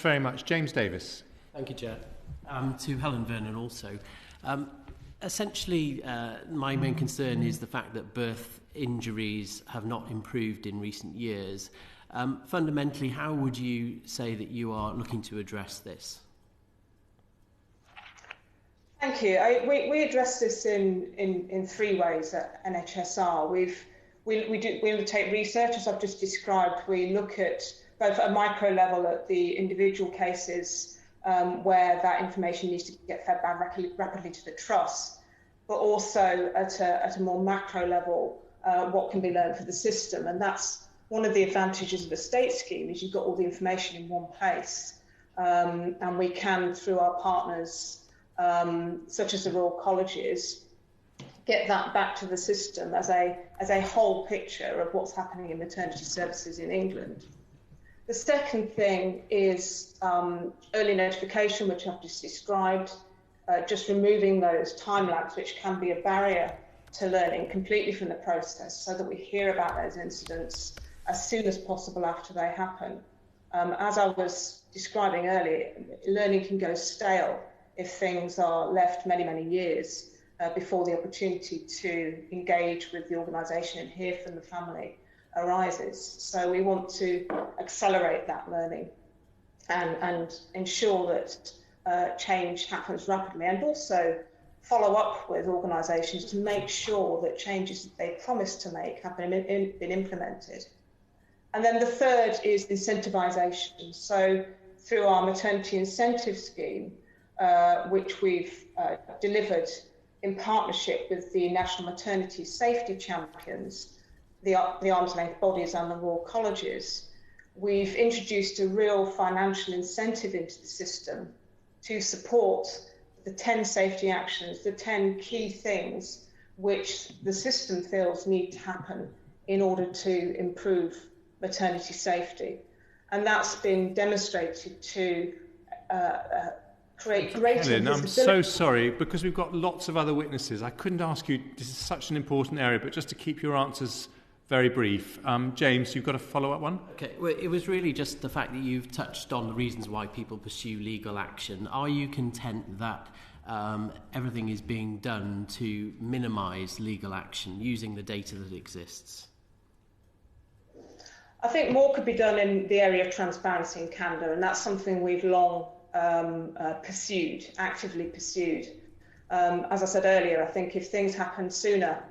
Very much. James Davis. Thank you, Chair. To Helen, Vernon also. Essentially, my main concern is the fact that birth injuries have not improved in recent years. Fundamentally, how would you say that you are looking to address this? Thank you. We address this in three ways at NHSR. We undertake research, as I've just described. We look at both at a micro level at the individual cases where that information needs to get fed back rapidly to the trust, but also at a more macro level, what can be learned for the system. And that's one of the advantages of a state scheme, is you've got all the information in one place. And we can, through our partners, such as the Royal Colleges, get that back to the system as a whole picture of what's happening in maternity services in England. The second thing is early notification, which I've just described, just removing those time lags, which can be a barrier to learning completely from the process, so that we hear about those incidents as soon as possible after they happen. As I was describing earlier, learning can go stale if things are left many, many years before the opportunity to engage with the organisation and hear from the family arises. So we want to accelerate that learning and ensure that change happens rapidly, and also follow up with organisations to make sure that changes that they promised to make have been implemented. And then the third is incentivisation. So through our maternity incentive scheme, which we've delivered in partnership with the National Maternity Safety Champions, the arm's length bodies and the Royal Colleges, we've introduced a real financial incentive into the system to support the 10 safety actions, the 10 key things which the system feels need to happen in order to improve maternity safety. And that's been demonstrated to create greater Helen, I'm visibility. so sorry, because we've got lots of other witnesses. I couldn't ask you, this is such an important area, but just to keep your answers very brief. James, you've got a follow-up one? Okay, well, it was really just the fact that you've touched on the reasons why people pursue legal action. Are you content that everything is being done to minimise legal action using the data that exists? I think more could be done in the area of transparency and candour, and that's something we've long actively pursued. As I said earlier, I think if things happened sooner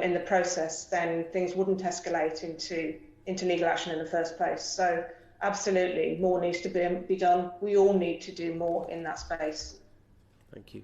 in the process, then things wouldn't escalate into legal action in the first place. So absolutely, more needs to be done. We all need to do more in that space. Thank you.